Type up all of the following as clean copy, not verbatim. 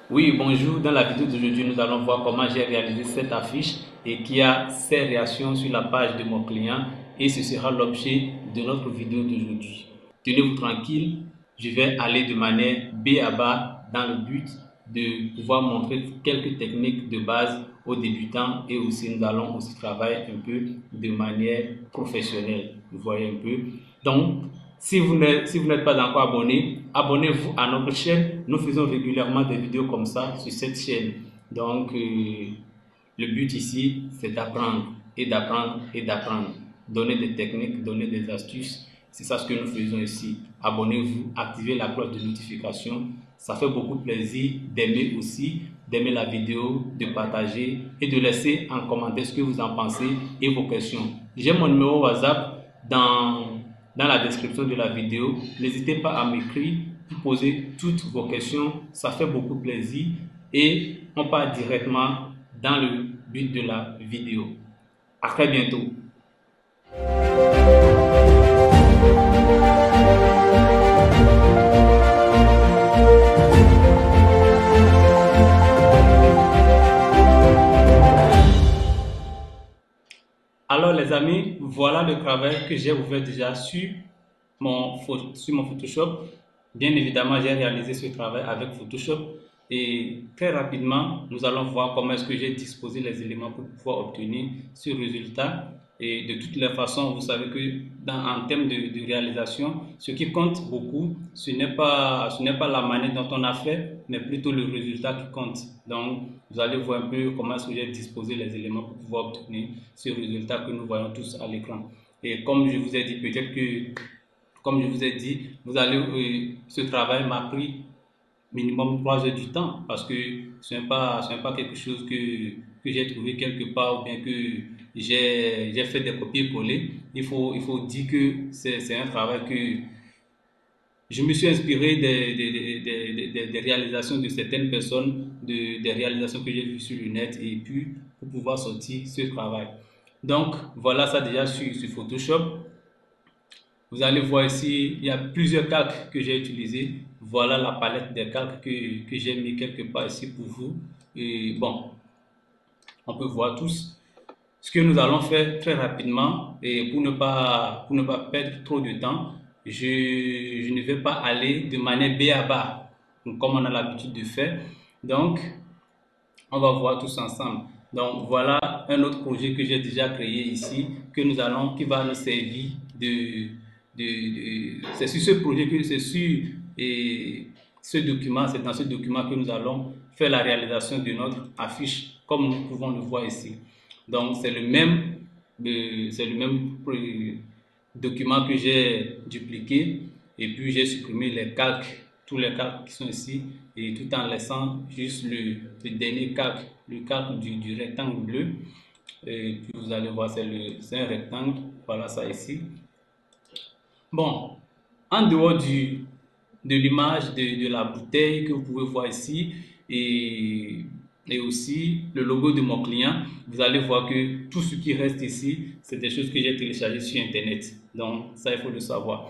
Oui, bonjour. Dans la vidéo d'aujourd'hui, nous allons voir comment j'ai réalisé cette affiche et qui a ses réactions sur la page de mon client et ce sera l'objet de notre vidéo d'aujourd'hui. Tenez-vous tranquille, je vais aller de manière B à bas dans le but de pouvoir montrer quelques techniques de base aux débutants et aussi nous allons aussi travailler un peu de manière professionnelle. Vous voyez un peu. Donc, si vous n'êtes pas encore abonné, abonnez-vous à notre chaîne. Nous faisons régulièrement des vidéos comme ça sur cette chaîne. Donc, le but ici, c'est d'apprendre et d'apprendre et d'apprendre. Donner des techniques, donner des astuces. C'est ça ce que nous faisons ici. Abonnez-vous, activez la cloche de notification. Ça fait beaucoup plaisir d'aimer aussi, d'aimer la vidéo, de partager et de laisser en commentaire ce que vous en pensez et vos questions. J'ai mon numéro WhatsApp dans la description de la vidéo. N'hésitez pas à m'écrire pour poser toutes vos questions. Ça fait beaucoup plaisir et on part directement dans le but de la vidéo. À très bientôt. Alors les amis, voilà le travail que j'ai ouvert déjà sur mon Photoshop. Bien évidemment, j'ai réalisé ce travail avec Photoshop et très rapidement, nous allons voir comment est-ce que j'ai disposé les éléments pour pouvoir obtenir ce résultat. Et de toutes les façons, vous savez que en termes de réalisation, ce qui compte beaucoup, ce n'est pas la manière dont on a fait, mais plutôt le résultat qui compte. Donc, vous allez voir un peu comment est-ce que j'ai disposé les éléments pour pouvoir obtenir ce résultat que nous voyons tous à l'écran. Et comme je vous ai dit, peut-être que comme je vous ai dit, ce travail m'a pris minimum 3 heures du temps parce que ce n'est pas quelque chose que j'ai trouvé quelque part ou bien que j'ai fait des copier-coller. Il faut dire que c'est un travail que je me suis inspiré des réalisations de certaines personnes, des réalisations que j'ai vues sur le net et puis pour pouvoir sortir ce travail. Donc voilà ça déjà sur Photoshop. Vous allez voir ici, il y a plusieurs calques que j'ai utilisés. Voilà la palette des calques que j'ai mis quelque part ici pour vous. Et bon, on peut voir tous ce que nous allons faire très rapidement. Et pour ne pas perdre trop de temps, je ne vais pas aller de manière B à bas, comme on a l'habitude de faire. Donc, on va voir tous ensemble. Donc, voilà un autre projet que j'ai déjà créé ici, qui va nous servir c'est sur ce projet que c'est sur ce document, c'est dans ce document que nous allons faire la réalisation de notre affiche, comme nous pouvons le voir ici. Donc, c'est le même document que j'ai dupliqué et puis j'ai supprimé les calques, tous les calques qui sont ici et tout en laissant juste le dernier calque, le calque du rectangle bleu. Et puis vous allez voir, c'est un rectangle, voilà ça ici. Bon, en dehors de l'image de la bouteille que vous pouvez voir ici et aussi le logo de mon client, vous allez voir que tout ce qui reste ici, c'est des choses que j'ai téléchargées sur Internet. Donc, ça, il faut le savoir.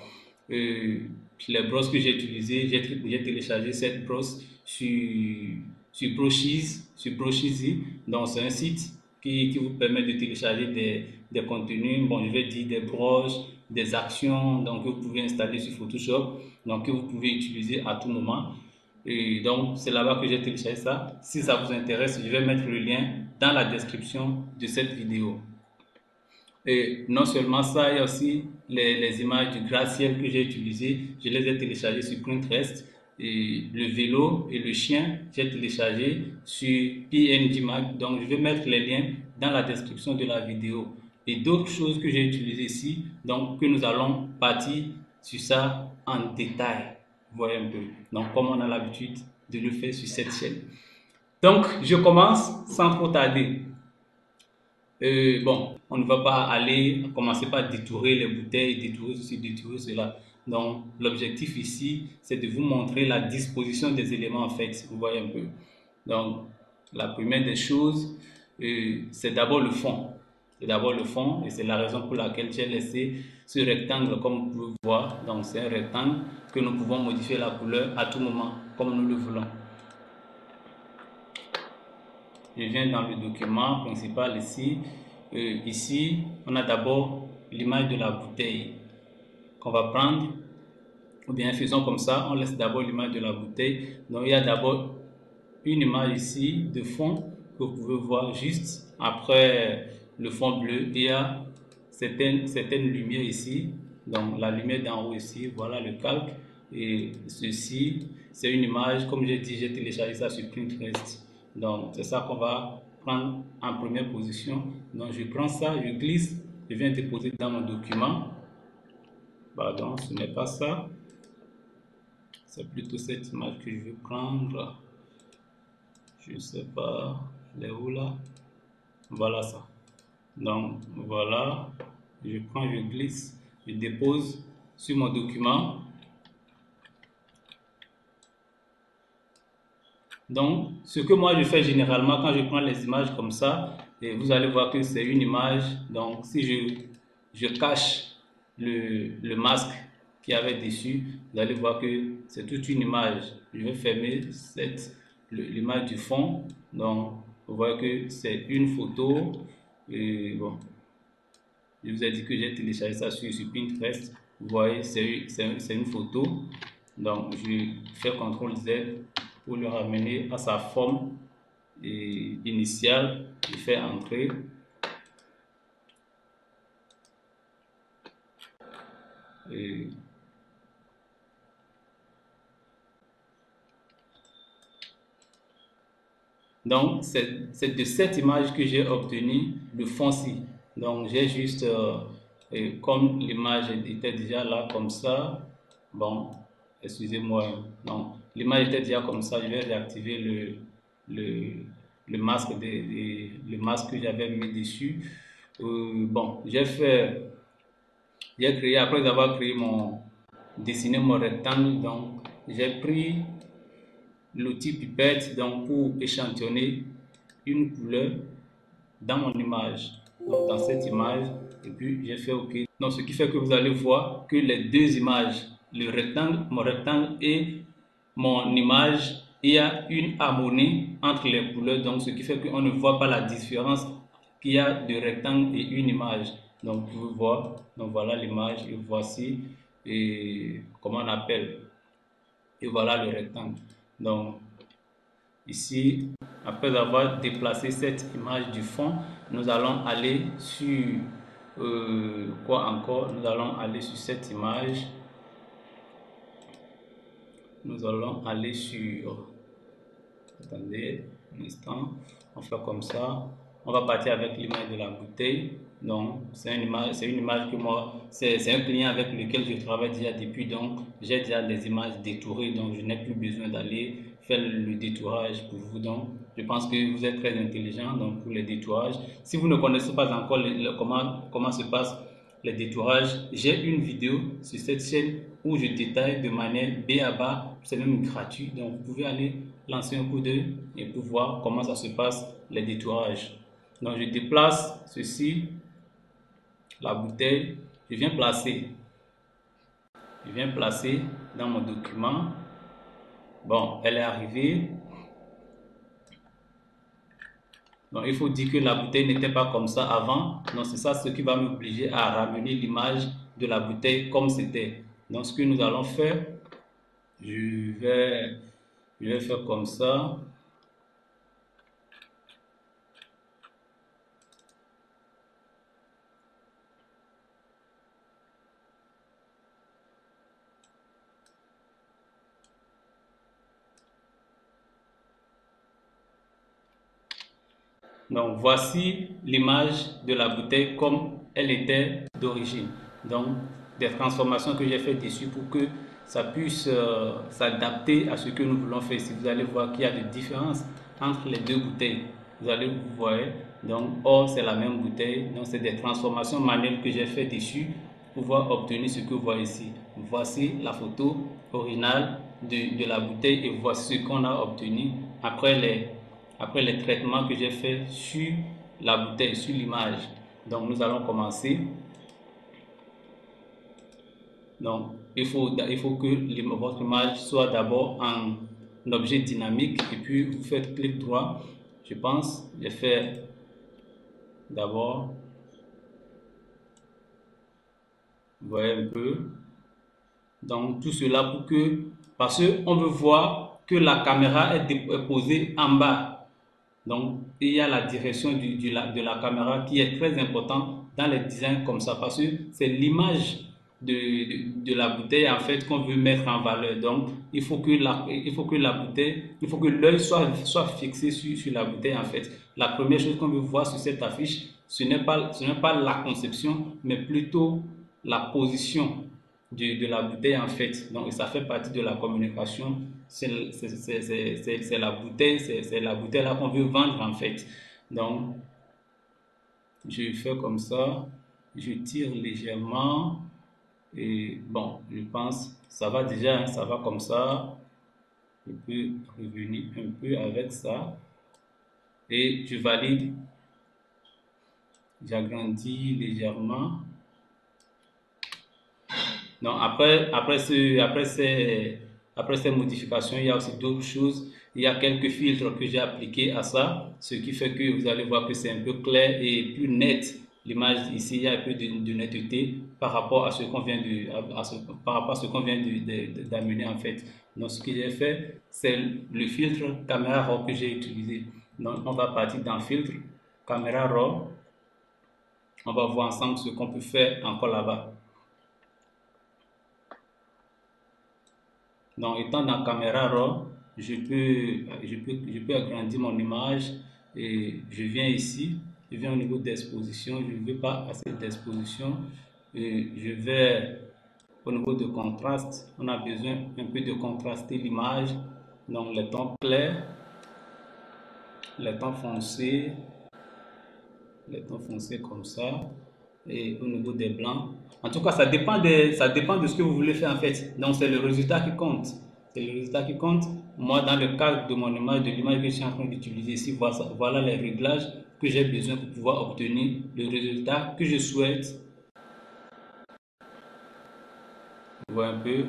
Les brosses que j'ai utilisées, j'ai téléchargé cette brosse sur Brocheese, Donc, c'est un site qui vous permet de télécharger des contenus, bon, je vais dire des broches, des actions, donc que vous pouvez installer sur Photoshop, donc que vous pouvez utiliser à tout moment. Et donc, c'est là-bas que j'ai téléchargé ça. Si ça vous intéresse, je vais mettre le lien dans la description de cette vidéo. Et non seulement ça, il y a aussi les images du gratte-ciel que j'ai utilisées. Je les ai téléchargées sur Pinterest. Et le vélo et le chien, j'ai téléchargé sur PNG Mag. Donc, je vais mettre les liens dans la description de la vidéo. Et d'autres choses que j'ai utilisées ici, donc que nous allons partir sur ça en détail. Vous voyez un peu. Donc, comme on a l'habitude de le faire sur cette chaîne. Donc, je commence sans trop tarder. Bon, on ne va pas commencer par détourer les bouteilles, détourer ceci, détourer cela. Donc, l'objectif ici, c'est de vous montrer la disposition des éléments en fait. Vous voyez un peu. Donc, la première des choses, c'est d'abord le fond. C'est d'abord le fond et c'est la raison pour laquelle j'ai laissé ce rectangle comme vous pouvez voir. Donc, c'est un rectangle que nous pouvons modifier la couleur à tout moment comme nous le voulons. je viens dans le document principal ici. Ici, on a d'abord l'image de la bouteille qu'on va prendre. Ou bien faisons comme ça, on laisse d'abord l'image de la bouteille. Donc il y a d'abord une image ici de fond que vous pouvez voir juste après le fond bleu. Il y a certaines lumières ici, donc la lumière d'en haut ici, voilà le calque. Et ceci, c'est une image, comme j'ai dit, j'ai téléchargé ça sur Pinterest. Donc c'est ça qu'on va prendre en première position. Donc je prends ça, je glisse, je viens déposer dans mon document. Pardon, ce n'est pas ça. C'est plutôt cette image que je vais prendre. Je sais pas, elle est où là? Voilà ça. Donc voilà, je prends, je glisse, je dépose sur mon document. Donc ce que moi je fais généralement quand je prends les images comme ça, et vous allez voir que c'est une image. Donc si je cache le masque qu'il y avait dessus, vous allez voir que c'est toute une image. Je vais fermer l'image du fond. Donc vous voyez que c'est une photo. Et bon, je vous ai dit que j'ai téléchargé ça sur Pinterest. Vous voyez, c'est une photo. Donc je fais CTRL Z pour le ramener à sa forme initiale. Je fais entrer. Et donc, c'est de cette image que j'ai obtenu le fond-ci. Donc, j'ai juste, comme l'image était déjà là comme ça, bon, excusez-moi, donc l'image était déjà comme ça, je vais réactiver le masque, le masque que j'avais mis dessus. Bon, j'ai créé, après avoir créé dessiné mon rectangle, donc j'ai pris l'outil pipette donc pour échantillonner une couleur dans mon image, donc dans cette image, et puis j'ai fait OK. Donc ce qui fait que vous allez voir que les deux images, le rectangle, mon rectangle et mon image, il y a une harmonie entre les couleurs, donc ce qui fait qu'on ne voit pas la différence qu'il y a de rectangle et une image. Donc vous pouvez voir, donc voilà l'image et voici et comment on appelle, et voilà le rectangle. Donc ici, après avoir déplacé cette image du fond, nous allons aller sur quoi encore? Nous allons aller sur cette image. Nous allons aller sur, attendez un instant, on fait comme ça. On va partir avec l'image de la bouteille. Donc c'est une image que moi, c'est un client avec lequel je travaille déjà depuis, donc j'ai déjà des images détourées, donc je n'ai plus besoin d'aller faire le détourage pour vous. Donc je pense que vous êtes très intelligent donc pour les détourages. Si vous ne connaissez pas encore comment se passe les détourages, j'ai une vidéo sur cette chaîne où je détaille de manière B à bas, c'est même gratuit, donc vous pouvez aller lancer un coup d'œil et pour voir comment ça se passe les détourages. Donc je déplace ceci, la bouteille, je viens placer dans mon document. Bon, elle est arrivée. Donc il faut dire que la bouteille n'était pas comme ça avant. Donc c'est ça ce qui va m'obliger à ramener l'image de la bouteille comme c'était. Donc ce que nous allons faire, je vais faire comme ça. Donc voici l'image de la bouteille comme elle était d'origine. Donc des transformations que j'ai fait dessus pour que ça puisse s'adapter à ce que nous voulons faire. Si vous allez voir qu'il y a des différences entre les deux bouteilles, vous allez vous voir. Donc or c'est la même bouteille. Donc c'est des transformations manuelles que j'ai fait dessus pour pouvoir obtenir ce que vous voyez ici. Voici la photo originale de la bouteille et voici ce qu'on a obtenu après les traitements que j'ai fait sur la bouteille, sur l'image. Donc nous allons commencer. Donc il faut que votre image soit d'abord en objet dynamique et puis vous faites clic droit, je pense, je fais d'abord, vous voyez un peu, donc tout cela pour que, parce qu'on veut voir que la caméra est posée en bas. Donc il y a la direction de la caméra qui est très importante dans les designs comme ça, parce que c'est l'image de la bouteille en fait qu'on veut mettre en valeur. Donc il faut que la bouteille, il faut que l'œil soit fixé sur la bouteille en fait. La première chose qu'on veut voir sur cette affiche, ce n'est pas la conception, mais plutôt la position de la bouteille en fait. Donc ça fait partie de la communication. C'est la bouteille, c'est la bouteille là qu'on veut vendre en fait. Donc je fais comme ça, je tire légèrement et bon, je pense ça va déjà, hein, ça va comme ça. Je peux revenir un peu avec ça et je valide. J'agrandis légèrement. Donc après ces modifications, il y a aussi d'autres choses. Il y a quelques filtres que j'ai appliqués à ça, ce qui fait que vous allez voir que c'est un peu clair et plus net. L'image ici, il y a un peu de netteté par rapport à ce qu'on vient d'amener en fait. Donc ce que j'ai fait, c'est le filtre caméra RAW que j'ai utilisé. Donc on va partir dans filtre caméra RAW. On va voir ensemble ce qu'on peut faire encore là-bas. Donc, étant dans caméra RAW, je peux agrandir mon image et je viens ici, je viens au niveau d'exposition, je ne veux pas assez d'exposition, et je vais au niveau de contraste, on a besoin un peu de contraster l'image, donc les tons clairs, les tons foncés comme ça, et au niveau des blancs. En tout cas, ça dépend de ce que vous voulez faire en fait. Donc, c'est le résultat qui compte. C'est le résultat qui compte. Moi, dans le cadre de mon image, de l'image que je suis en train d'utiliser ici, voilà les réglages que j'ai besoin pour pouvoir obtenir le résultat que je souhaite. Vous voyez un peu.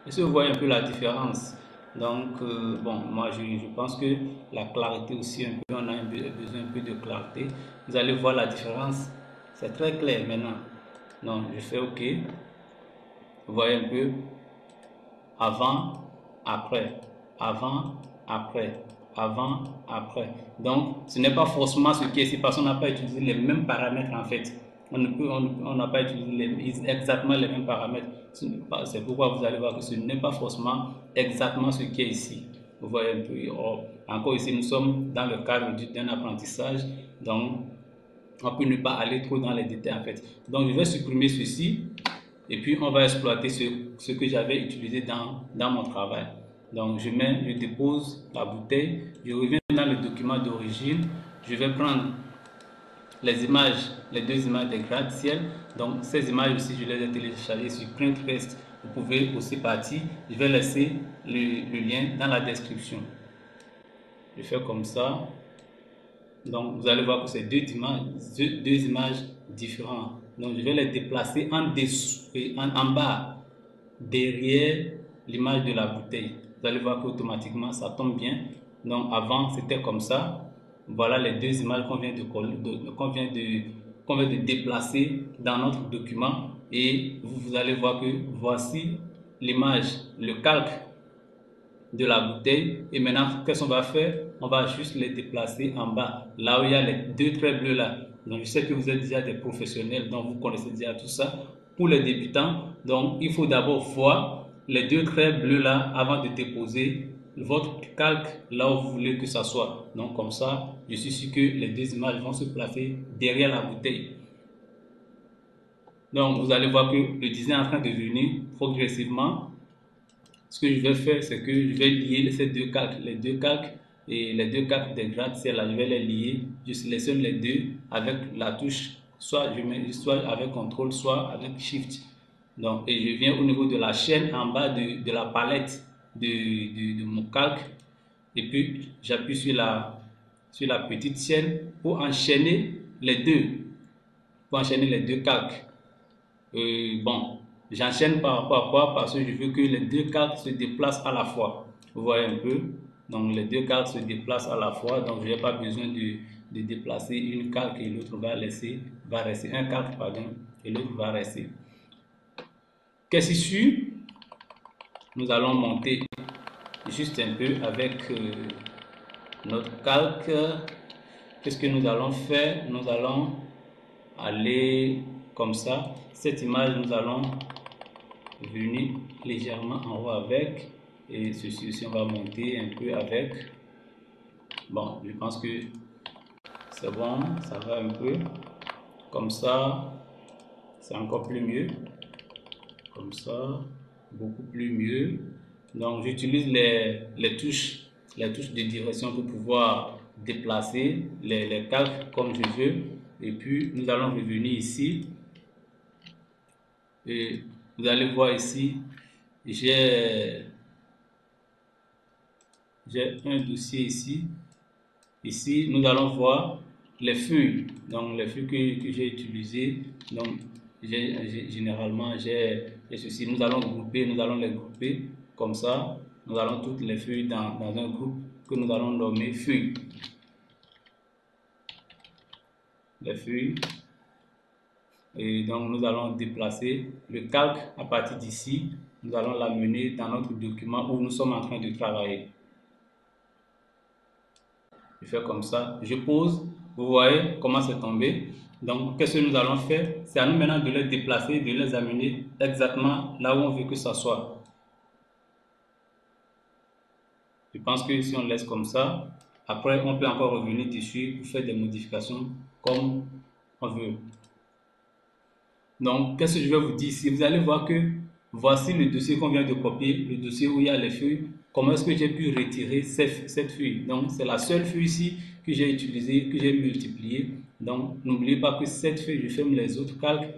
Est-ce que vous voyez un peu la différence? Donc, bon, moi, je pense que la clarté aussi, un peu, on a besoin un peu de clarté. Vous allez voir la différence. C'est très clair maintenant. Donc, je fais OK. Vous voyez un peu avant, après, avant, après, avant, après. Donc, ce n'est pas forcément ce qui est ici parce qu'on n'a pas utilisé les mêmes paramètres en fait. On n'a pas utilisé exactement les mêmes paramètres. C'est pourquoi vous allez voir que ce n'est pas forcément exactement ce qui est ici. Vous voyez un peu. Encore ici, nous sommes dans le cadre d'un apprentissage. Donc, on peut ne pas aller trop dans les détails en fait. Donc, je vais supprimer ceci. Et puis, on va exploiter ce que j'avais utilisé dans mon travail. Donc, je dépose la bouteille. Je reviens dans le document d'origine. Je vais prendre les images, les deux images des gratte-ciel. Donc, ces images aussi, je les ai téléchargées sur Pinterest. Vous pouvez aussi partir. Je vais laisser le lien dans la description. Je fais comme ça. Donc, vous allez voir que c'est deux images différentes. Donc, je vais les déplacer en dessous et en bas, derrière l'image de la bouteille. Vous allez voir qu'automatiquement, ça tombe bien. Donc, avant, c'était comme ça. Voilà les deux images qu'on vient de déplacer dans notre document. Et vous allez voir que voici l'image, le calque de la bouteille. Et maintenant, qu'est-ce qu'on va faire? On va juste les déplacer en bas, là où il y a les deux traits bleus là. Donc, je sais que vous êtes déjà des professionnels, donc vous connaissez déjà tout ça. Pour les débutants, donc il faut d'abord voir les deux traits bleus là avant de déposer votre calque là où vous voulez que ça soit. Donc, comme ça, je suis sûr que les deux images vont se placer derrière la bouteille. Donc, vous allez voir que le design est en train de venir progressivement. Ce que je vais faire, c'est que je vais lier ces deux calques, les deux calques des gratte-ciel là, je vais les lier. Je sélectionne les deux avec la touche, soit avec CTRL, soit avec Shift. Donc, et je viens au niveau de la chaîne en bas de la palette de mon calque. Et puis, j'appuie sur la petite chaîne pour enchaîner les deux. Pour enchaîner les deux calques. Bon, j'enchaîne par rapport à quoi? Parce que je veux que les deux calques se déplacent à la fois. Vous voyez un peu. Donc les deux calques se déplacent à la fois, donc je n'ai pas besoin de déplacer une calque et l'autre va rester, un calque pardon, et l'autre va rester. Qu'est-ce ici? Nous allons monter juste un peu avec notre calque. Qu'est-ce que nous allons faire? Nous allons aller comme ça. Cette image, nous allons venir légèrement en haut avec. Et ceci aussi, on va monter un peu avec. Bon, je pense que c'est bon, ça va un peu. Comme ça, c'est encore plus mieux. Comme ça, beaucoup plus mieux. Donc, j'utilise les touches de direction pour pouvoir déplacer les calques comme je veux. Et puis, nous allons revenir ici. Et vous allez voir ici, j'ai un dossier ici. Ici, nous allons voir les feuilles. Donc, les feuilles que j'ai utilisées. Donc, généralement, j'ai ceci. Nous allons les grouper comme ça. Nous allons toutes les feuilles dans un groupe que nous allons nommer feuilles. Les feuilles. Et donc, nous allons déplacer le calque à partir d'ici. Nous allons l'amener dans notre document où nous sommes en train de travailler. Je fais comme ça, je pose, vous voyez comment c'est tombé. Donc, qu'est-ce que nous allons faire? C'est à nous maintenant de les déplacer, de les amener exactement là où on veut que ça soit. Je pense que si on laisse comme ça, après on peut encore revenir dessus pour faire des modifications comme on veut. Donc, qu'est-ce que je vais vous dire ici? Vous allez voir que voici le dossier qu'on vient de copier, le dossier où il y a les feuilles. Comment est-ce que j'ai pu retirer cette feuille? Donc, c'est la seule feuille ici que j'ai utilisée, que j'ai multipliée. Donc, n'oubliez pas que cette feuille, je ferme les autres calques.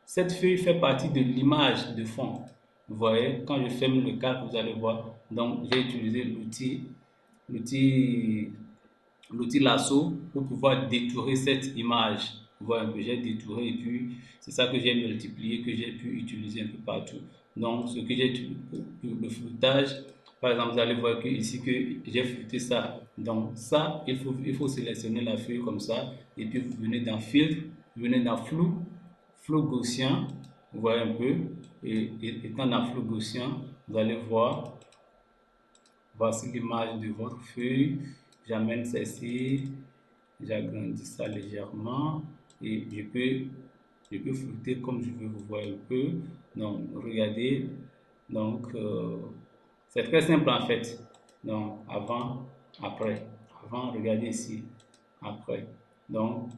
Cette feuille fait partie de l'image de fond. Vous voyez, quand je ferme le calque, vous allez voir. Donc, j'ai utilisé l'outil lasso pour pouvoir détourer cette image. Vous voyez un peu, j'ai détouré et puis c'est ça que j'ai multiplié, que j'ai pu utiliser un peu partout. Donc, ce que j'ai utilisé pour le floutage, par exemple, vous allez voir que ici que j'ai flouté ça. Donc, ça, il faut sélectionner la feuille comme ça et puis vous venez dans filtre, vous venez dans flou gaussien, vous voyez un peu, et étant dans flou gaussien, vous allez voir, voici l'image de votre feuille. J'amène celle-ci, j'agrandis ça légèrement et je peux flouter comme je veux, vous voyez un peu. Donc, regardez, donc c'est très simple en fait. Donc, avant, après, avant, regardez ici, après. Donc,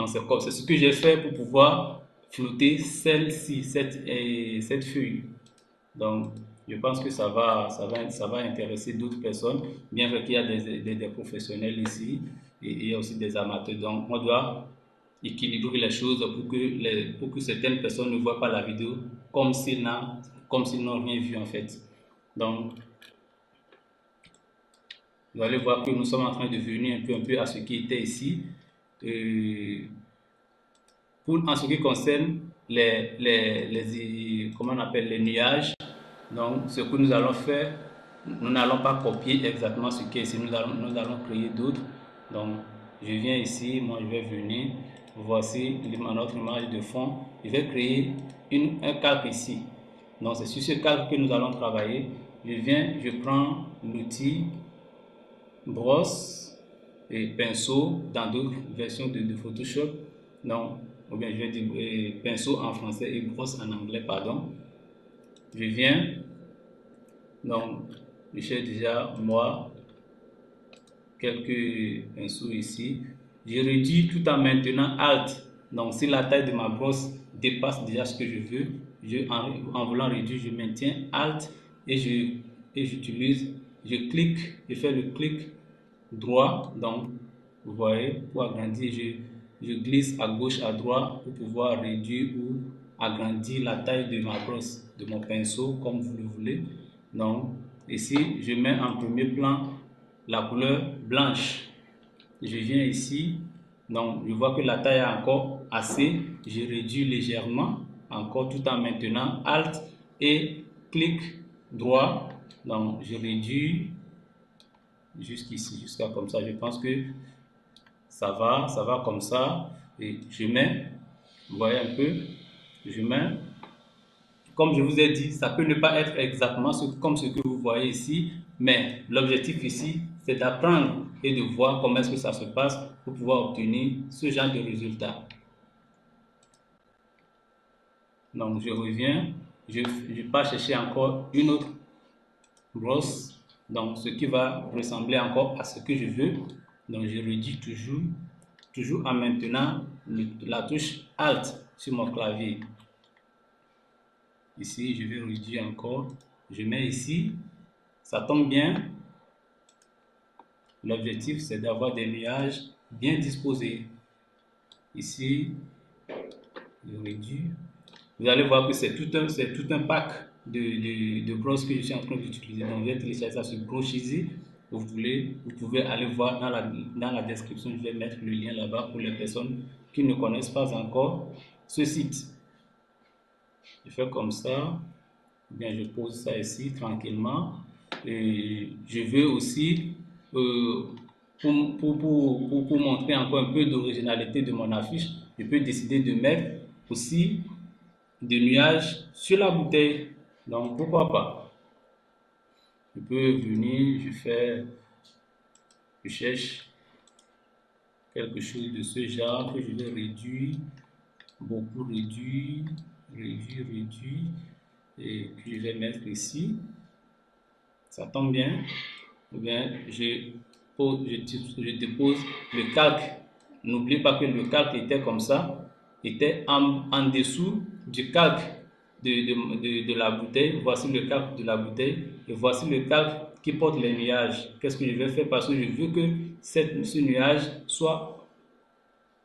c'est ce que j'ai fait pour pouvoir flouter celle-ci, cette feuille. Donc, je pense que ça va intéresser d'autres personnes, bien qu'il y a des professionnels ici et il y a aussi des amateurs. Donc, on doit équilibrer les choses pour que certaines personnes ne voient pas la vidéo comme s'ils n'ont rien vu en fait. Donc, vous allez voir que nous sommes en train de venir un peu à ce qui était ici. En ce qui concerne comment on appelle les nuages, donc ce que nous allons faire, nous n'allons pas copier exactement ce qui est ici, nous allons créer d'autres. Donc je viens ici, moi je vais venir, voici notre image de fond, je vais créer un calque ici. Donc c'est sur ce calque que nous allons travailler. Je prends l'outil brosse et pinceau dans d'autres versions de Photoshop. Donc, ou bien je vais dire pinceau en français et brosse en anglais, pardon. Je viens, donc j'ai déjà moi quelques pinceaux ici. Je réduis tout en maintenant Alt. Donc si la taille de ma brosse dépasse déjà ce que je veux, en voulant réduire, je maintiens Alt et j'utilise, je clique, je fais le clic droit. Donc vous voyez, pour agrandir, je glisse à gauche, à droite pour pouvoir réduire ou agrandir la taille de ma brosse, de mon pinceau, comme vous le voulez. Donc, ici, je mets en premier plan la couleur blanche. Je viens ici, donc je vois que la taille est encore assez. Je réduis légèrement, encore tout en maintenant Alt et clic droit. Donc, je réduis jusqu'ici, jusqu'à comme ça. Je pense que ça va comme ça. Et je mets, vous voyez un peu, je mets, comme je vous ai dit, ça peut ne pas être exactement comme ce que vous voyez ici, mais l'objectif ici, c'est d'apprendre et de voir comment est-ce que ça se passe pour pouvoir obtenir ce genre de résultat. Donc je reviens, je pars chercher encore une autre brosse, donc ce qui va ressembler encore à ce que je veux. Donc je réduis toujours en maintenant la touche Alt sur mon clavier. Ici, je vais réduire encore. Je mets ici. Ça tombe bien. L'objectif, c'est d'avoir des nuages bien disposés. Ici, je réduis. Vous allez voir que c'est tout un pack de brosses que je suis en train d'utiliser. Donc, je vais télécharger ça sur Broshizy. Vous pouvez aller voir dans la description. Je vais mettre le lien là-bas pour les personnes qui ne connaissent pas encore ce site. Je fais comme ça. Bien, je pose ça ici tranquillement. Et je veux aussi, pour montrer encore un peu d'originalité de mon affiche, je peux décider de mettre aussi des nuages sur la bouteille. Donc, pourquoi pas? Je peux venir, je cherche quelque chose de ce genre que je vais réduire, beaucoup réduire, et puis je vais mettre ici. Ça tombe bien. Ou bien je dépose le calque. N'oubliez pas que le calque était comme ça, était en dessous du calque de la bouteille. Voici le calque de la bouteille et voici le calque qui porte les nuages. Qu'est-ce que je vais faire? Parce que je veux que ce nuage soit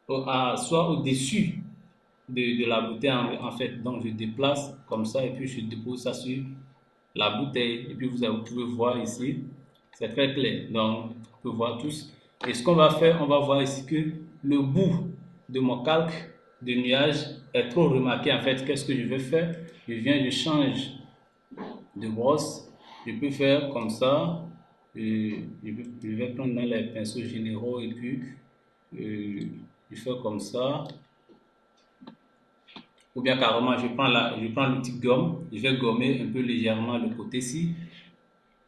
au-dessus de la bouteille en fait. Donc je déplace comme ça et puis je dépose ça sur la bouteille. Et puis vous pouvez voir ici, c'est très clair. Donc vous pouvez voir tous. Et ce qu'on va faire, on va voir ici que le bout de mon calque de nuage est trop remarqué. En fait, qu'est-ce que je vais faire? Je change de brosse. Je peux faire comme ça. Je vais prendre dans les pinceaux généraux et puis je fais comme ça. Ou bien carrément, je prends l'outil gomme, je vais gommer un peu légèrement le côté-ci.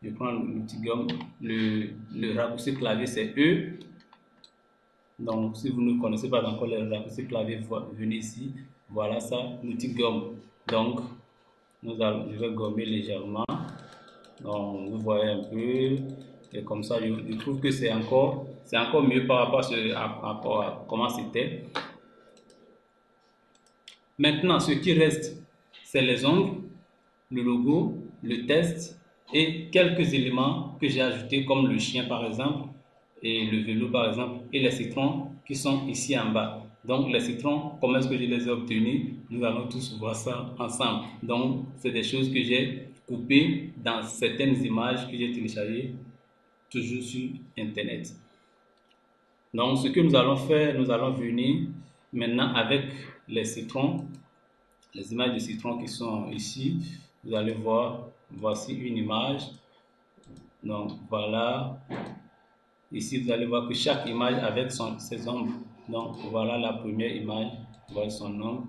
Je prends l'outil gomme, le raccourci clavier c'est E. Donc si vous ne connaissez pas encore le raccourci clavier, venez ici. Voilà ça, l'outil gomme. Donc je vais gommer légèrement. Donc vous voyez un peu. Et comme ça, je trouve que c'est encore mieux par rapport à comment c'était. Maintenant, ce qui reste, c'est les ongles, le logo, le test et quelques éléments que j'ai ajoutés comme le chien par exemple et le vélo par exemple et les citrons qui sont ici en bas. Donc les citrons, comment est-ce que je les ai obtenus? Nous allons tous voir ça ensemble. Donc c'est des choses que j'ai coupées dans certaines images que j'ai téléchargées toujours sur internet. Donc ce que nous allons faire, nous allons venir maintenant avec les citrons. Les images de citron qui sont ici, vous allez voir, voici une image. Donc voilà, ici vous allez voir que chaque image avec ses ombres. Donc voilà la première image, voilà son ombre.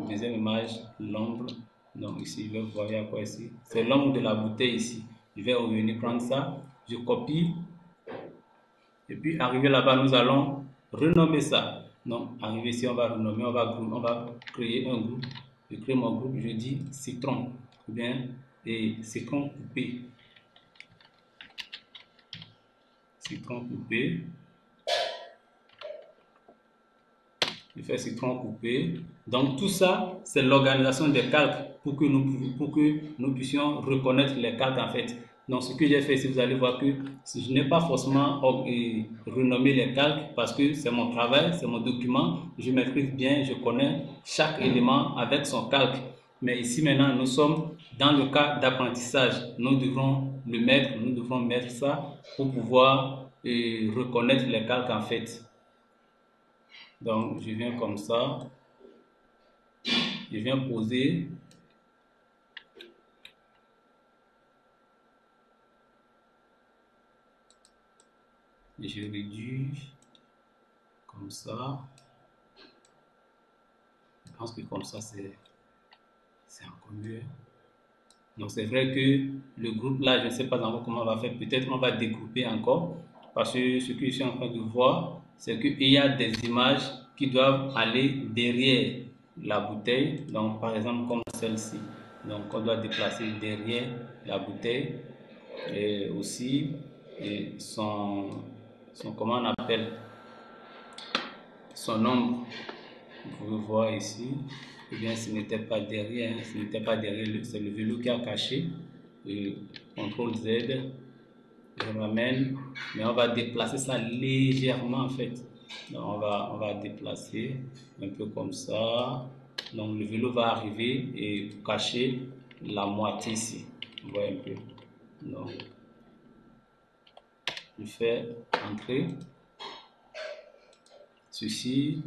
Deuxième image, l'ombre. Donc ici, je vais voir à quoi ici. C'est l'ombre de la bouteille ici. Je vais revenir prendre ça, je copie. Et puis arrivé là-bas, nous allons renommer ça. Donc arrivé ici, on va renommer, on va créer un groupe. Je crée mon groupe, je dis citron, ou bien et citron coupé. Citron coupé. Je fais citron coupé. Donc tout ça, c'est l'organisation des calques pour que nous puissions reconnaître les calques en fait. Donc ce que j'ai fait, si vous allez voir que si je n'ai pas forcément renommé les calques parce que c'est mon travail, c'est mon document, je maîtrise bien, je connais chaque élément avec son calque. Mais ici maintenant, nous sommes dans le cas d'apprentissage. Nous devrons nous devrons mettre ça pour pouvoir reconnaître les calques en fait. Donc je viens comme ça, je viens poser. Je réduis comme ça. Je pense que comme ça, c'est encore mieux. Donc, c'est vrai que le groupe là, je ne sais pas encore comment on va faire. Peut-être on va découper encore. Parce que ce que je suis en train de voir, c'est qu'il y a des images qui doivent aller derrière la bouteille. Donc, par exemple, comme celle-ci. Donc, on doit déplacer derrière la bouteille. Et aussi, comment on appelle, son nombre. Vous pouvez voir ici. Eh bien, ce n'était pas derrière, ce n'était pas derrière, c'est le vélo qui a caché. CTRL Z, je ramène, mais on va déplacer ça légèrement en fait. Donc on va déplacer un peu comme ça. Donc le vélo va arriver et cacher la moitié ici. Vous voyez un peu. Donc je fais entrer ceci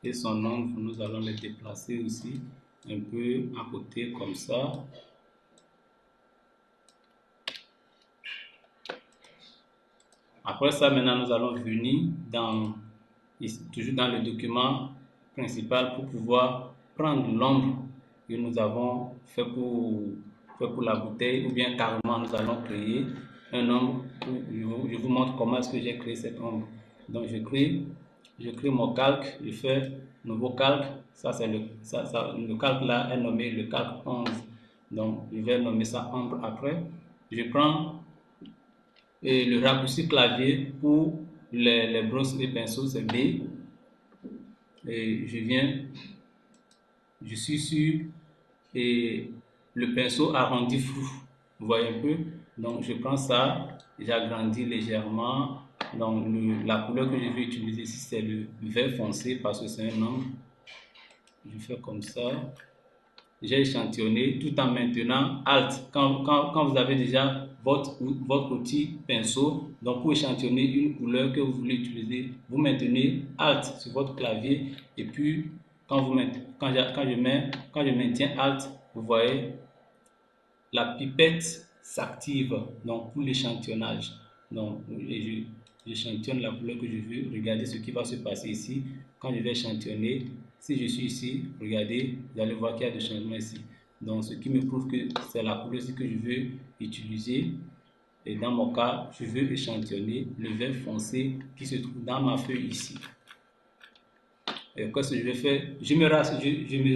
et son nombre, nous allons le déplacer aussi un peu à côté comme ça. Après ça, maintenant, nous allons venir toujours dans le document principal pour pouvoir prendre l'ombre que nous avons fait pour la bouteille, ou bien carrément nous allons créer un ombre. Je vous montre comment est-ce que j'ai créé cette ombre. Donc je crée mon calque, je fais nouveau calque. Ça c'est le calque là est nommé le calque 11. Donc je vais nommer ça ombre après. Je prends et le raccourci clavier pour les brosses et pinceaux, c'est B. Et je suis sur et le pinceau arrondi flou. Vous voyez un peu? Donc je prends ça, j'agrandis légèrement. Donc la couleur que je vais utiliser ici, c'est le vert foncé parce que c'est un nombre. Je fais comme ça. J'ai échantillonné tout en maintenant Alt. Quand vous avez déjà votre outil pinceau, donc pour échantillonner une couleur que vous voulez utiliser, vous maintenez Alt sur votre clavier et puis quand je maintiens Alt, vous voyez la pipette s'active donc pour l'échantillonnage. Donc j'échantillonne la couleur que je veux. Regardez ce qui va se passer ici. Quand je vais échantillonner, si je suis ici, regardez, vous allez voir qu'il y a des changements ici. Donc ce qui me prouve que c'est la couleur que je veux utiliser. Et dans mon cas, je veux échantillonner le vert foncé qui se trouve dans ma feuille ici. Et qu'est-ce que je vais faire? Je me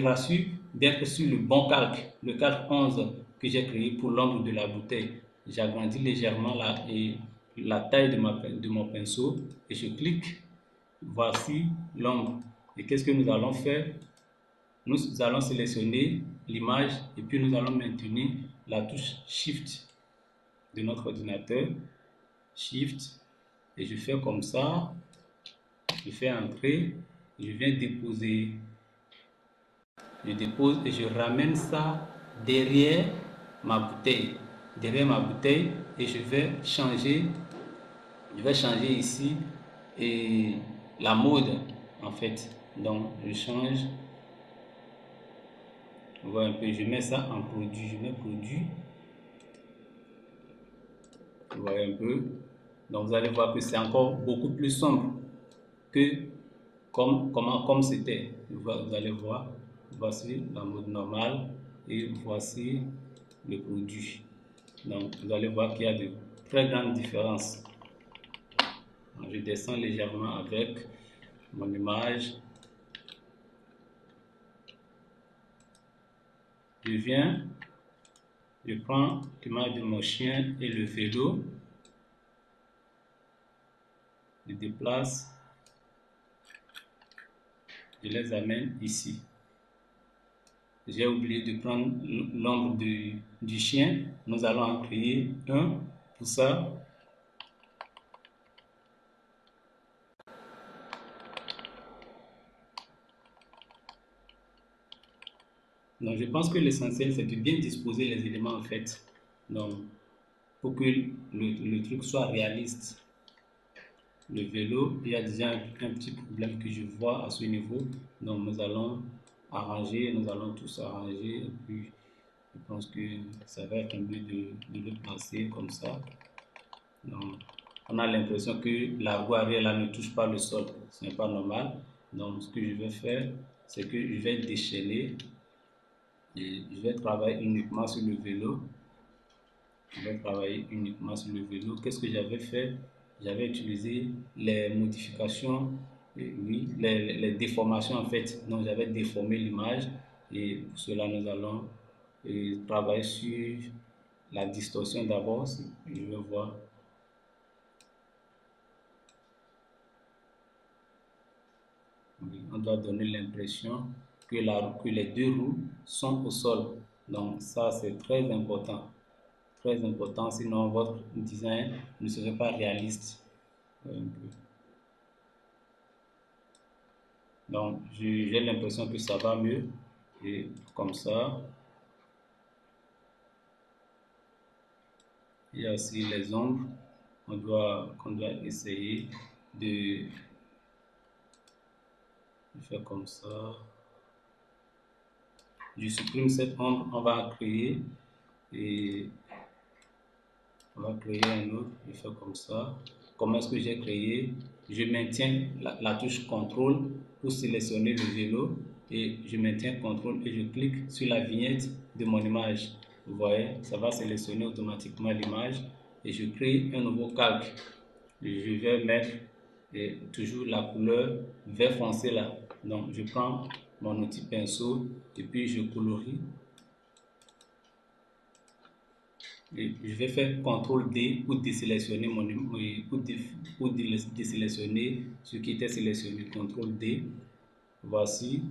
rassure d'être sur le bon calque, le calque 11 que j'ai créé pour l'ombre de la bouteille. J'agrandis légèrement la taille de mon pinceau et je clique. Voici l'ombre. Et qu'est-ce que nous allons faire? Nous allons sélectionner l'image et puis nous allons maintenir la touche Shift de notre ordinateur. Shift. Et je fais comme ça. Je fais entrer. Je viens déposer. Je dépose et je ramène ça derrière ma bouteille. Derrière ma bouteille et je vais changer ici et la mode en fait. Donc je change. Vous voyez un peu, je mets ça en produit. Je mets produit. Vous voyez un peu. Donc vous allez voir que c'est encore beaucoup plus sombre que comme c'était. Vous allez voir. Voici la mode normale et voici le produit. Donc vous allez voir qu'il y a de très grandes différences. Donc, je descends légèrement avec mon image. Je prends l'image de mon chien et le vélo. Je déplace. Je les amène ici. J'ai oublié de prendre l'ombre du chien. Nous allons en créer un pour ça. Donc je pense que l'essentiel c'est de bien disposer les éléments en fait. Donc pour que le truc soit réaliste. Le vélo, il y a déjà un petit problème que je vois à ce niveau. Donc nous allons arranger, nous allons tous arranger. Et puis je pense que ça va être un mieux de le placer comme ça. Donc on a l'impression que la roue arrière là ne touche pas le sol. Ce n'est pas normal. Donc ce que je vais faire, c'est que je vais déchaîner et je vais travailler uniquement sur le vélo. Je vais travailler uniquement sur le vélo. Qu'est-ce que j'avais fait? J'avais utilisé les modifications, oui, les déformations en fait. Donc j'avais déformé l'image et pour cela nous allons travailler sur la distorsion d'abord. Je vais voir. Oui, on doit donner l'impression que les deux roues sont au sol. Donc ça c'est très important. Très important, sinon votre design ne serait pas réaliste. Donc, j'ai l'impression que ça va mieux. Et comme ça, il y a aussi les ombres qu'on doit essayer de faire comme ça. Je supprime cette ombre, on va créer et on va créer un autre. Je fais comme ça. Comment est-ce que j'ai créé? Je maintiens la touche contrôle pour sélectionner le vélo et je maintiens contrôle et je clique sur la vignette de mon image. Vous voyez, ça va sélectionner automatiquement l'image et je crée un nouveau calque. Je vais mettre toujours la couleur vert foncé là. Donc je prends mon outil pinceau et puis je colorie. Et je vais faire CTRL D pour désélectionner pour désélectionner ce qui était sélectionné. CTRL D. Voici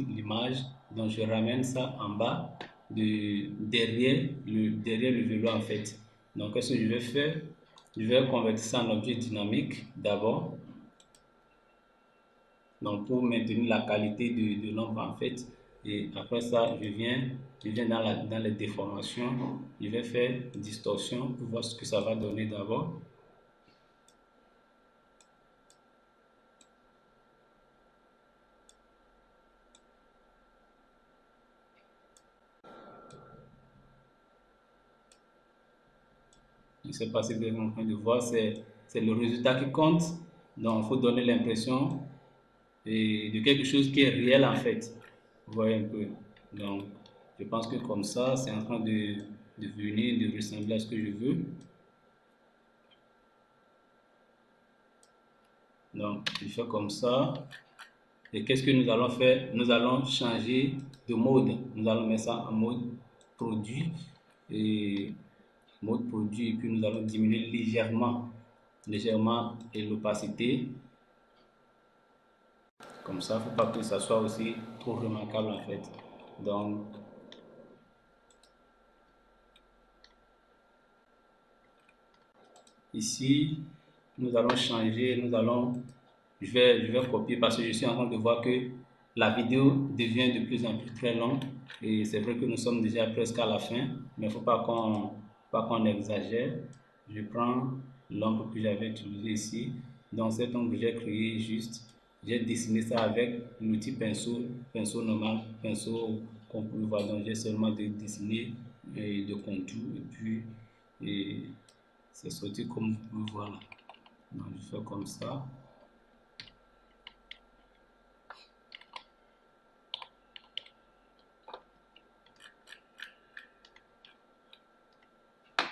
l'image. Donc je ramène ça en bas derrière le vélo en fait. Donc qu'est-ce que je vais faire? Je vais convertir ça en objet dynamique d'abord. Donc pour maintenir la qualité de l'ombre en fait. Et après ça, je viens dans les déformations. Je vais faire distorsion pour voir ce que ça va donner d'abord. Je ne sais pas si vous êtes en train de voir, c'est le résultat qui compte. Donc il faut donner l'impression de quelque chose qui est réel en fait. Vous voyez un peu. Donc je pense que comme ça, c'est en train de venir, de ressembler à ce que je veux. Donc je fais comme ça. Et qu'est-ce que nous allons faire? Nous allons changer de mode. Nous allons mettre ça en mode produit. Et mode produit. Et puis nous allons diminuer légèrement l'opacité. Comme ça, il ne faut pas que ça soit aussi trop remarquable en fait. Donc, ici, nous allons changer, je vais copier parce que je suis en train de voir que la vidéo devient de plus en plus très longue et c'est vrai que nous sommes déjà presque à la fin, mais il ne faut pas qu'on exagère. Je prends l'ombre que j'avais utilisée ici. Dans cet ombre, j'ai créé j'ai dessiné ça avec l'outil pinceau normal, pinceau qu'on peut voir. Donc j'ai seulement dessiné de contours et puis c'est sorti comme vous pouvez voir là. Donc je fais comme ça.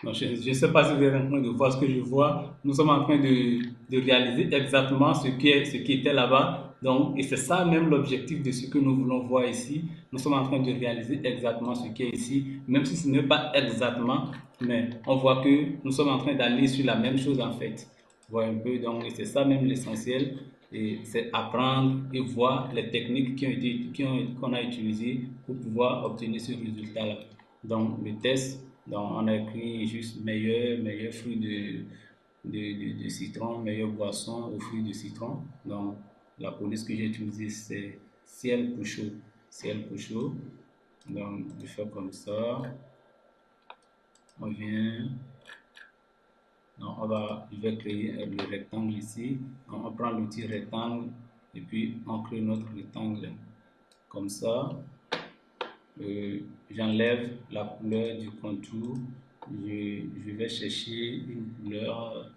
Donc, je ne sais pas si vous êtes en train de voir ce que je vois. Nous sommes en train de réaliser exactement ce qui était là-bas. Donc, et c'est ça même l'objectif de ce que nous voulons voir ici. Nous sommes en train de réaliser exactement ce qui est ici, même si ce n'est pas exactement, mais on voit que nous sommes en train d'aller sur la même chose en fait. Vous voyez un peu, donc c'est ça même l'essentiel. Et c'est apprendre et voir les techniques qu'on a utilisées pour pouvoir obtenir ce résultat-là. Donc, le test. Donc, on a écrit juste meilleur fruit de citron, meilleure boisson au fruit de citron. Donc, la police que j'ai utilisée, c'est ciel pour chaud. Ciel pour chaud. Donc, je fais comme ça. On vient. Donc, je vais créer le rectangle ici. Donc, on prend l'outil rectangle et puis on crée notre rectangle. Comme ça. J'enlève la couleur du contour je vais chercher une couleur,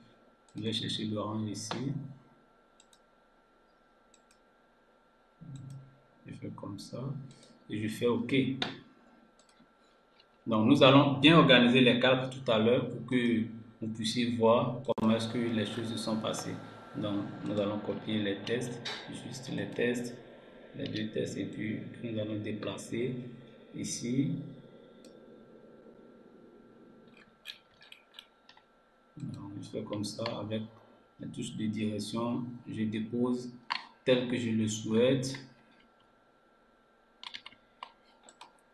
je vais chercher l'orange ici. Je fais comme ça et je fais OK. Donc nous allons bien organiser les calques tout à l'heure pour que vous puissiez voir comment est-ce que les choses se sont passées. Donc nous allons copier les tests, juste les tests, les deux tests, et puis nous allons déplacer ici. Donc, je fais comme ça avec la touche de direction, je dépose tel que je le souhaite,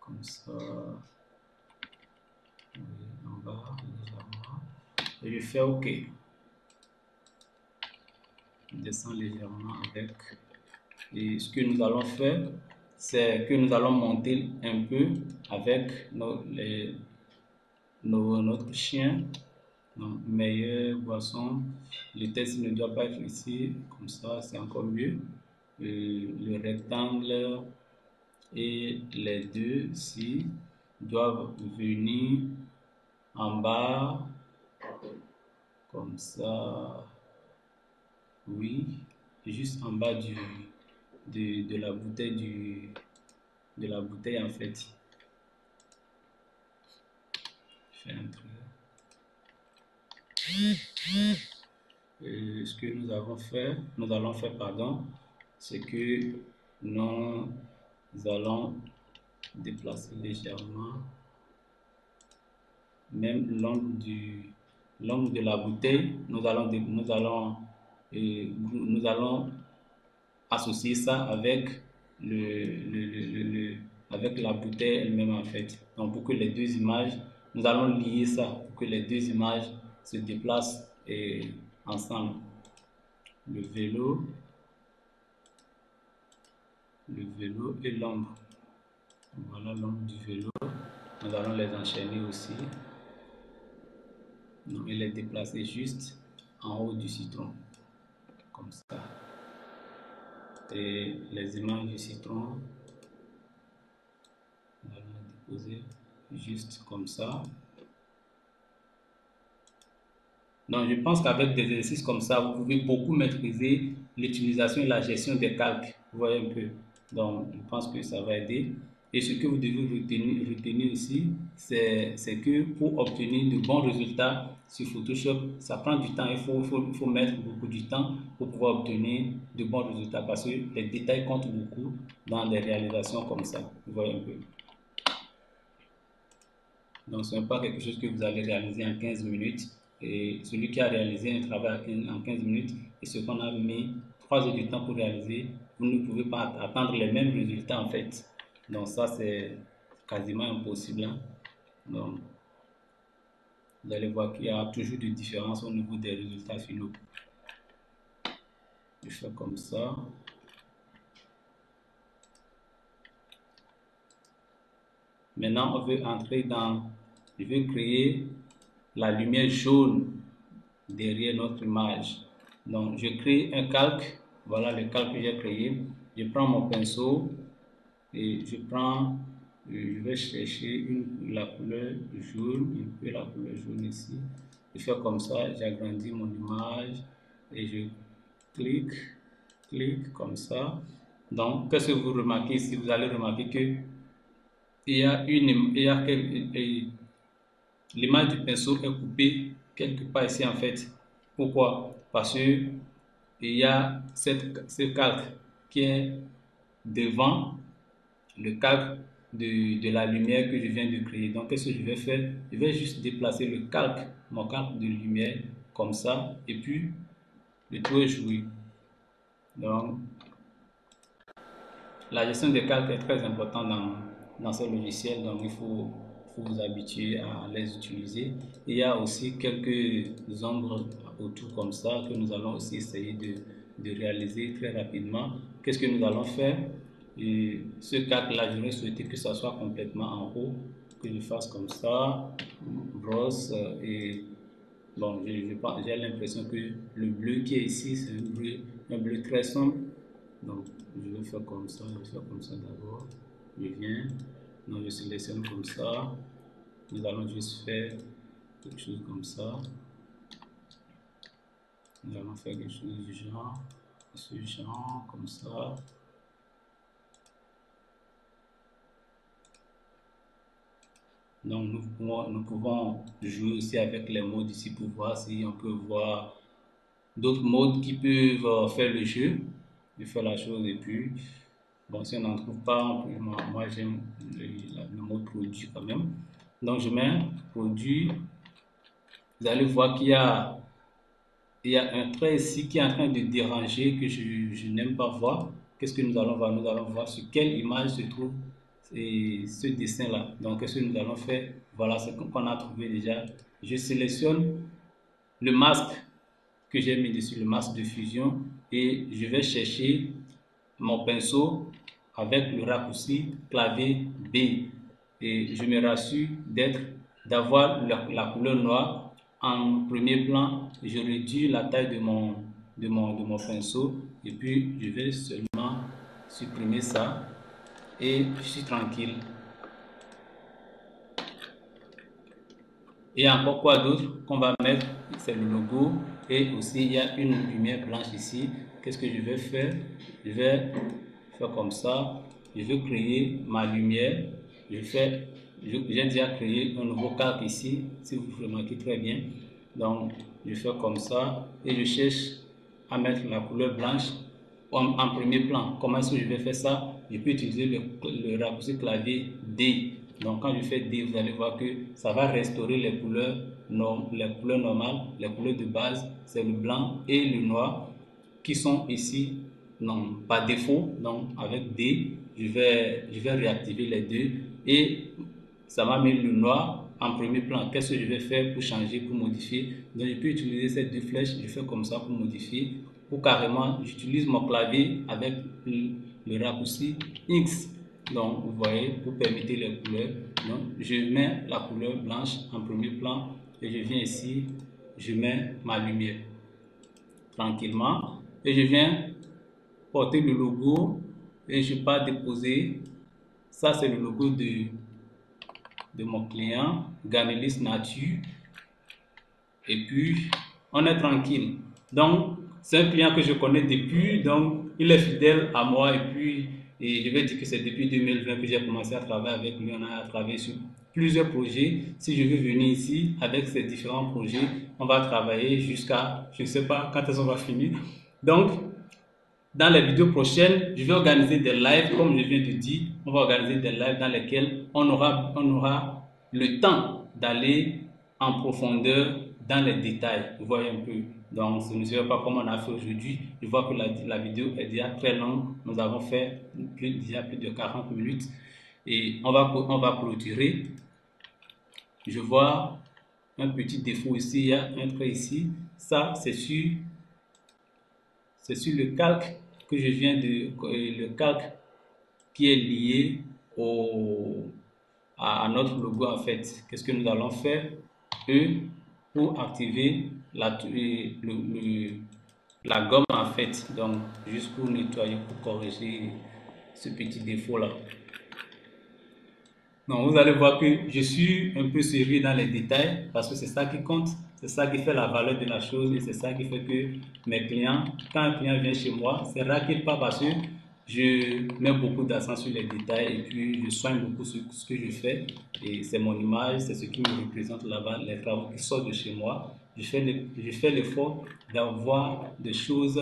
comme ça, en bas légèrement, et je fais OK. Je descends légèrement avec, et ce que nous allons faire, c'est que nous allons monter un peu avec notre chien. Donc, meilleure boisson. Le test ne doit pas être ici, comme ça, c'est encore mieux. Le rectangle et les deux ici doivent venir en bas, comme ça. Oui, juste en bas de la bouteille de la bouteille en fait. Je fais un truc. Ce que nous allons faire, pardon, c'est que nous allons déplacer légèrement, même l'angle de la bouteille, nous allons associer ça avec avec la bouteille elle-même en fait. Donc pour que les deux images, nous allons lier ça pour que les deux images se déplacent ensemble. Le vélo et l'ombre. Voilà l'ombre du vélo. Nous allons les enchaîner aussi. Et les déplacer juste en haut du citron. Comme ça. Et les images du citron, nous allons les déposer juste comme ça. Donc, je pense qu'avec des exercices comme ça, vous pouvez beaucoup maîtriser l'utilisation et la gestion des calques. Vous voyez un peu. Donc, je pense que ça va aider. Et ce que vous devez retenir aussi, c'est que pour obtenir de bons résultats sur Photoshop, ça prend du temps. Il faut mettre beaucoup de temps pour pouvoir obtenir de bons résultats parce que les détails comptent beaucoup dans des réalisations comme ça. Vous voyez un peu. Donc, ce n'est pas quelque chose que vous allez réaliser en 15 minutes. Et celui qui a réalisé un travail en 15 minutes et ce qu'on a mis 3 heures de temps pour réaliser, vous ne pouvez pas attendre les mêmes résultats en fait. Donc ça, c'est quasiment impossible. Hein. Donc, vous allez voir qu'il y a toujours des différences au niveau des résultats finaux. Je fais comme ça. Maintenant, on veut entrer dans... Je veux créer la lumière jaune derrière notre image. Donc, je crée un calque. Voilà le calque que j'ai créé. Je prends mon pinceau et je vais chercher la couleur jaune, un peu la couleur jaune ici. Je fais comme ça, j'agrandis mon image et je clique comme ça. Donc, qu'est-ce que vous remarquez ici? Vous allez remarquer que l'image du pinceau est coupée quelque part ici en fait. Pourquoi? Parce que il y a ce calque qui est devant le calque de la lumière que je viens de créer. Donc, qu'est-ce que je vais faire? Je vais juste déplacer le calque, mon calque de lumière, comme ça, et puis le tout est joué. Donc, la gestion des calques est très importante dans ce logiciel, donc il faut vous habituer à les utiliser. Il y a aussi quelques ombres autour comme ça que nous allons aussi essayer de réaliser très rapidement. Qu'est-ce que nous allons faire? Et ce calque-là, j'aurais souhaité que ça soit complètement en haut, que je fasse comme ça, brosse, et bon, j'ai l'impression que le bleu qui est ici, c'est un bleu très sombre. Donc, je vais faire comme ça, d'abord. Je viens, donc je sélectionne comme ça. Nous allons juste faire quelque chose comme ça. Nous allons faire quelque chose du genre, comme ça. Donc nous pouvons jouer aussi avec les modes ici pour voir si on peut voir d'autres modes qui peuvent faire le jeu, de faire la chose. Et puis, bon, si on n'en trouve pas, moi j'aime le mode produit quand même. Donc je mets produit. Vous allez voir il y a un trait ici qui est en train de déranger que je n'aime pas voir. Qu'est-ce que nous allons voir? Nous allons voir sur quelle image se trouve ce dessin-là. Donc, qu'est-ce que nous allons faire? Voilà ce qu'on a trouvé déjà. Je sélectionne le masque que j'ai mis dessus, le masque de fusion, et je vais chercher mon pinceau avec le raccourci clavier B. Et je me rassure d'avoir la couleur noire en premier plan. Je réduis la taille de mon pinceau et puis je vais seulement supprimer ça et je suis tranquille. Et encore quoi d'autre qu'on va mettre, c'est le logo, et aussi il y a une lumière blanche ici. Qu'est-ce que je vais faire? Je vais faire comme ça. Je vais créer ma lumière. J'ai déjà créé un nouveau calque ici, si vous remarquez très bien. Donc je fais comme ça et je cherche à mettre la couleur blanche en premier plan. Comment est-ce que je vais faire ça? Je peux utiliser le raccourci clavier D. Donc quand je fais D, vous allez voir que ça va restaurer les couleurs normales, les couleurs de base, c'est le blanc et le noir qui sont ici, non, par défaut. Donc avec D, je vais réactiver les deux et ça m'a mis le noir en premier plan. Qu'est-ce que je vais faire pour changer, pour modifier? Donc je peux utiliser ces deux flèches, je fais comme ça pour modifier, ou carrément j'utilise mon clavier avec le raccourci X. Donc vous voyez, pour permettre les couleurs. Donc je mets la couleur blanche en premier plan et je viens ici, je mets ma lumière tranquillement et je viens porter le logo et je pars déposer. Ça c'est le logo de mon client, Gamelis Nature. Et puis, on est tranquille. Donc, c'est un client que je connais depuis, donc il est fidèle à moi. Et je vais dire que c'est depuis 2020 que j'ai commencé à travailler avec lui. On a travaillé sur plusieurs projets. Si je veux venir ici avec ces différents projets, on va travailler jusqu'à, je ne sais pas quand est-ce qu'on va finir. Donc, dans les vidéos prochaines, je vais organiser des lives, comme je viens de dire. On va organiser des lives dans lesquels on aura le temps d'aller en profondeur dans les détails. Vous voyez un peu. Donc, ce ne serait pas comme on a fait aujourd'hui. Je vois que la vidéo est déjà très longue. Nous avons fait déjà plus de 40 minutes. Et on va clôturer. Je vois un petit défaut ici. Il y a un trait ici. Ça, c'est sur le calque que je viens de, le calque qui est lié à notre logo en fait. Qu'est-ce que nous allons faire? Pour activer la gomme en fait. Donc, juste pour nettoyer, pour corriger ce petit défaut là. Donc, vous allez voir que je suis un peu sérieux dans les détails parce que c'est ça qui compte, c'est ça qui fait la valeur de la chose et c'est ça qui fait que mes clients, quand un client vient chez moi, c'est rare qu'il part parce que je mets beaucoup d'accent sur les détails et puis je soigne beaucoup ce que je fais et c'est mon image, c'est ce qui me représente là-bas, les travaux qui sortent de chez moi. Je fais l'effort d'avoir des choses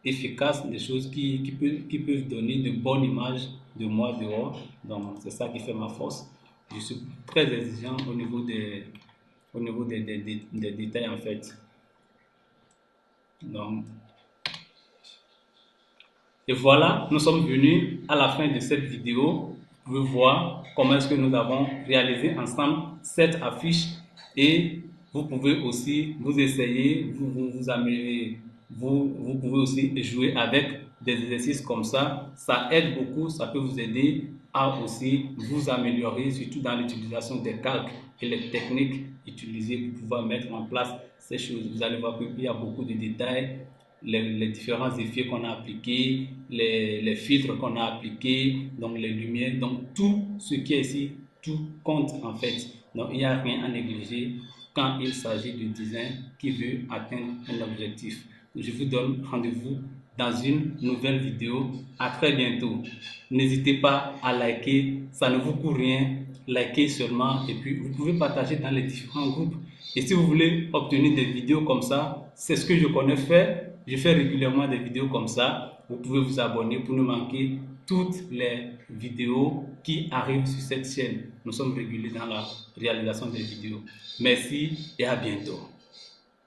efficaces, des choses qui peuvent donner de bonnes images de moi dehors. Donc, c'est ça qui fait ma force. Je suis très exigeant au niveau des détails en fait. Donc, et voilà, nous sommes venus à la fin de cette vidéo. Vous pouvez voir comment est-ce que nous avons réalisé ensemble cette affiche et vous pouvez aussi vous essayer, vous améliorer. Vous pouvez aussi jouer avec des exercices comme ça. Ça aide beaucoup, ça peut vous aider à aussi vous améliorer, surtout dans l'utilisation des calques et les techniques utilisées pour pouvoir mettre en place ces choses. Vous allez voir qu'il y a beaucoup de détails. Les différents effets qu'on a appliqués, les filtres qu'on a appliqués, donc les lumières, donc tout ce qui est ici, tout compte en fait. Donc il n'y a rien à négliger quand il s'agit du design qui veut atteindre un objectif. Je vous donne rendez-vous dans une nouvelle vidéo. À très bientôt. N'hésitez pas à liker, ça ne vous coûte rien. Likez seulement et puis vous pouvez partager dans les différents groupes. Et si vous voulez obtenir des vidéos comme ça, c'est ce que je connais faire. Je fais régulièrement des vidéos comme ça. Vous pouvez vous abonner pour ne manquer toutes les vidéos qui arrivent sur cette chaîne. Nous sommes réguliers dans la réalisation des vidéos. Merci et à bientôt.